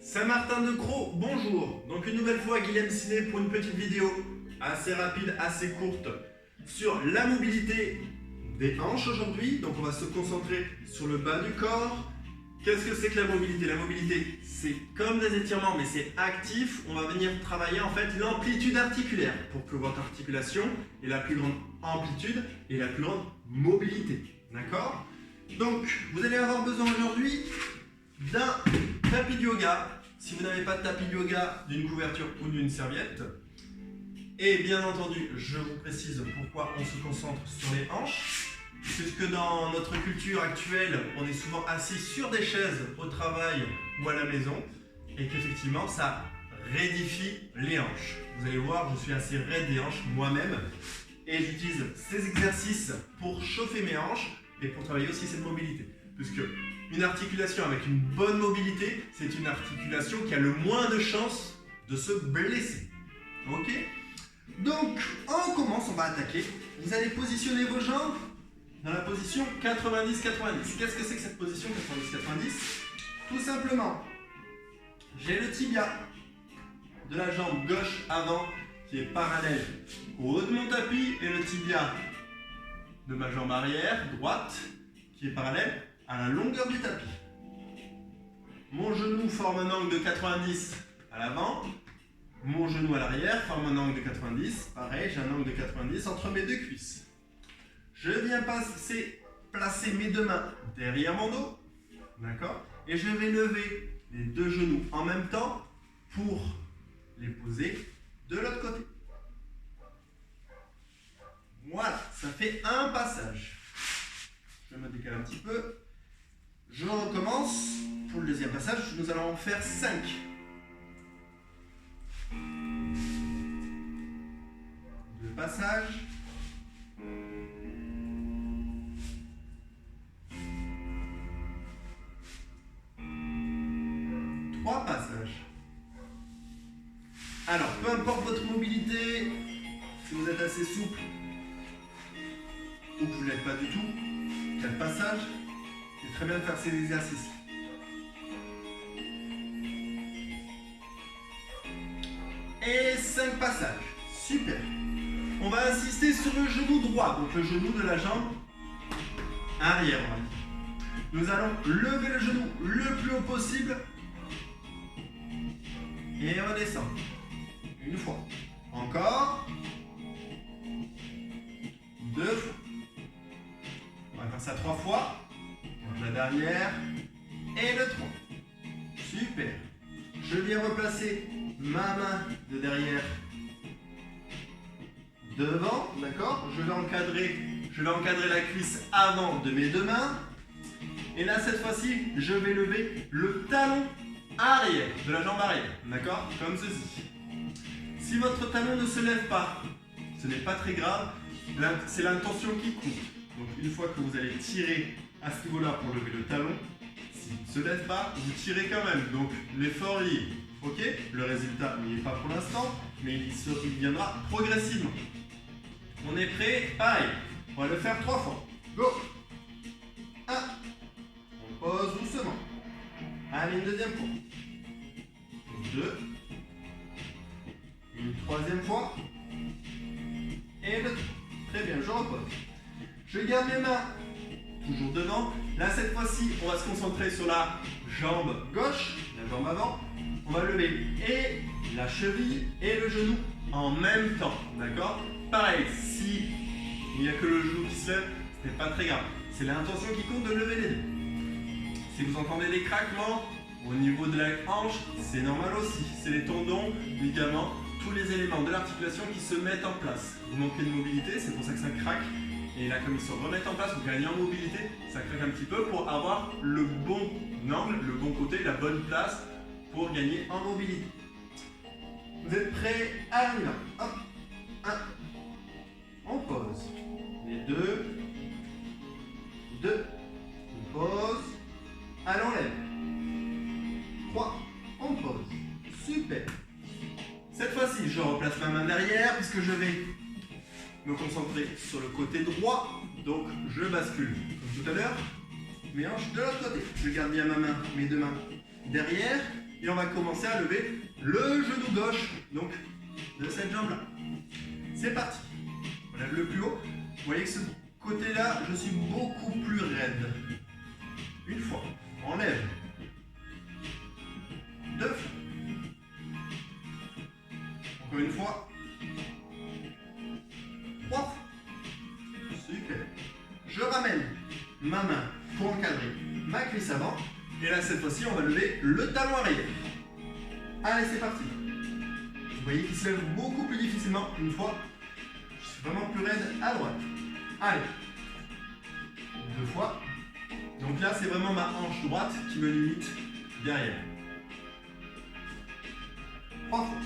Saint-Martin-de-Crau, bonjour. Donc une nouvelle fois Guilhem Ciné pour une petite vidéo assez rapide, assez courte sur la mobilité des hanches aujourd'hui. Donc on va se concentrer sur le bas du corps. Qu'est-ce que c'est que la mobilité? La mobilité, c'est comme des étirements, mais c'est actif. On va venir travailler en fait l'amplitude articulaire pour que votre articulation ait la plus grande amplitude et la plus grande mobilité. D'accord? Donc vous allez avoir besoin aujourd'hui d'un tapis de yoga. Si vous n'avez pas de tapis de yoga, d'une couverture ou d'une serviette. Et bien entendu, je vous précise pourquoi on se concentre sur les hanches. Puisque dans notre culture actuelle, on est souvent assis sur des chaises au travail ou à la maison. Et qu'effectivement, ça raidifie les hanches. Vous allez voir, je suis assez raide des hanches moi-même. Et j'utilise ces exercices pour chauffer mes hanches et pour travailler aussi cette mobilité. Puisque une articulation avec une bonne mobilité, c'est une articulation qui a le moins de chances de se blesser. Ok? Donc, on commence, on va attaquer. Vous allez positionner vos jambes dans la position 90-90. Qu'est-ce que c'est que cette position 90-90? Tout simplement, j'ai le tibia de la jambe gauche avant qui est parallèle au haut de mon tapis et le tibia de ma jambe arrière droite qui est parallèle à la longueur du tapis. Mon genou forme un angle de 90 à l'avant. Mon genou à l'arrière forme un angle de 90. Pareil, j'ai un angle de 90 entre mes deux cuisses. Je viens placer mes deux mains derrière mon dos. D'accord? Et je vais lever les deux genoux en même temps pour les poser de l'autre côté. Voilà, ça fait un passage. Je me décale un petit peu. Je recommence pour le deuxième passage. Nous allons en faire 5. Deux passages. Trois passages. Alors, peu importe votre mobilité, si vous êtes assez souple ou que vous ne l'êtes pas du tout, 4 passages. C'est très bien de faire ces exercices. Et 5 passages. Super. On va insister sur le genou droit, donc le genou de la jambe arrière. Nous allons lever le genou le plus haut possible et redescendre. Une fois. Encore. 2 fois. On va faire ça 3 fois. La dernière et le 3. Super. Je viens replacer ma main de derrière devant, d'accord? Je vais encadrer la cuisse avant de mes deux mains. Et là, cette fois-ci, je vais lever le talon arrière de la jambe arrière, d'accord? Comme ceci. Si votre talon ne se lève pas, ce n'est pas très grave. C'est l'intention qui compte. Donc, une fois que vous allez tirer à ce niveau-là pour lever le talon, s'il ne se lève pas, vous tirez quand même. Donc l'effort y est. Ok? Le résultat n'y est pas pour l'instant, mais il viendra progressivement. On est prêt? Pareil. On va le faire 3 fois. Go! 1. On pose doucement. Allez, une deuxième fois. 2. Une troisième fois. Et le 3. Très bien, je repose. Je garde mes mains toujours devant. Là, cette fois-ci, on va se concentrer sur la jambe gauche, la jambe avant. On va lever et la cheville et le genou en même temps. D'accord? Pareil, si il n'y a que le genou qui se lève, ce n'est pas très grave. C'est l'intention qui compte de lever les deux. Si vous entendez des craquements au niveau de la hanche, c'est normal aussi. C'est les tendons, ligaments, tous les éléments de l'articulation qui se mettent en place. Vous manquez de mobilité, c'est pour ça que ça craque. Et là, comme ils se remettent en place, vous gagnez en mobilité, ça craque un petit peu pour avoir le bon angle, le bon côté, la bonne place pour gagner en mobilité. Vous êtes prêts? Allez, là. Hop. 1. On pose. Les 2. 2. On pose. Allez, on lève. 3. On pose. Super. Cette fois-ci, je replace ma main derrière puisque je vais me concentrer sur le côté droit, donc je bascule comme tout à l'heure, mes hanches de l'autre côté. Je garde bien ma main, mes deux mains derrière Et on va commencer à lever le genou gauche, donc de cette jambe-là. C'est parti. On lève le plus haut. Vous voyez que ce côté-là, je suis beaucoup plus raide. Une fois, on lève. 2 fois. Encore une fois. 3 fois. Super. Je ramène ma main pour encadrer ma cuisse avant. Et là, cette fois-ci, on va lever le talon arrière. Allez, c'est parti. Vous voyez qu'il se lève beaucoup plus difficilement. Une fois, je suis vraiment plus raide à droite. Allez. 2 fois. Donc là, c'est vraiment ma hanche droite qui me limite derrière. 3 fois.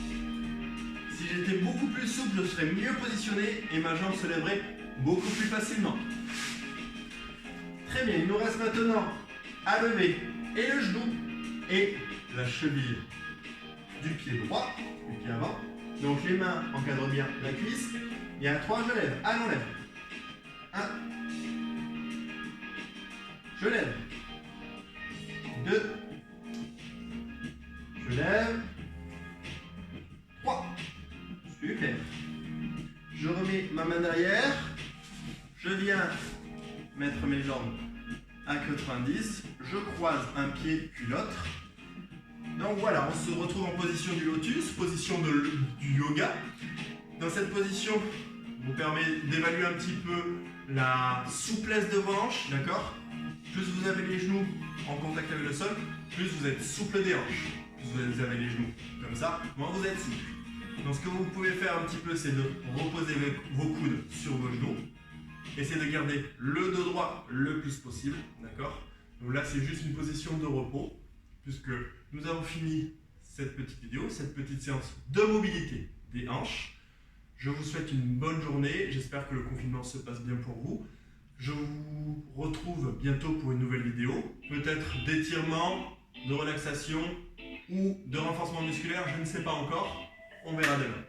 Si j'étais beaucoup plus souple, je serais mieux positionné et ma jambe se lèverait beaucoup plus facilement. Très bien, il nous reste maintenant à lever et le genou et la cheville du pied droit, du pied avant. Donc les mains encadrent bien la cuisse. Il y a 3, je lève. Allez, on lève. 1. Je lève. 2. Je lève. 3. Super. Je remets ma main derrière. Je viens mettre mes jambes à 90. Je croise un pied puis l'autre. Donc voilà, on se retrouve en position du lotus, position du yoga. Dans cette position, vous permet d'évaluer un petit peu la souplesse de vos hanches, d'accord? Plus vous avez les genoux en contact avec le sol, plus vous êtes souple des hanches. Plus vous avez les genoux comme ça, moins vous êtes souple. Donc ce que vous pouvez faire un petit peu, c'est de reposer vos coudes sur vos genoux. Essayez de garder le dos droit le plus possible, d'accord? Donc là, c'est juste une position de repos, puisque nous avons fini cette petite vidéo, cette petite séance de mobilité des hanches. Je vous souhaite une bonne journée, j'espère que le confinement se passe bien pour vous. Je vous retrouve bientôt pour une nouvelle vidéo, peut-être d'étirement, de relaxation ou de renforcement musculaire, je ne sais pas encore, on verra demain.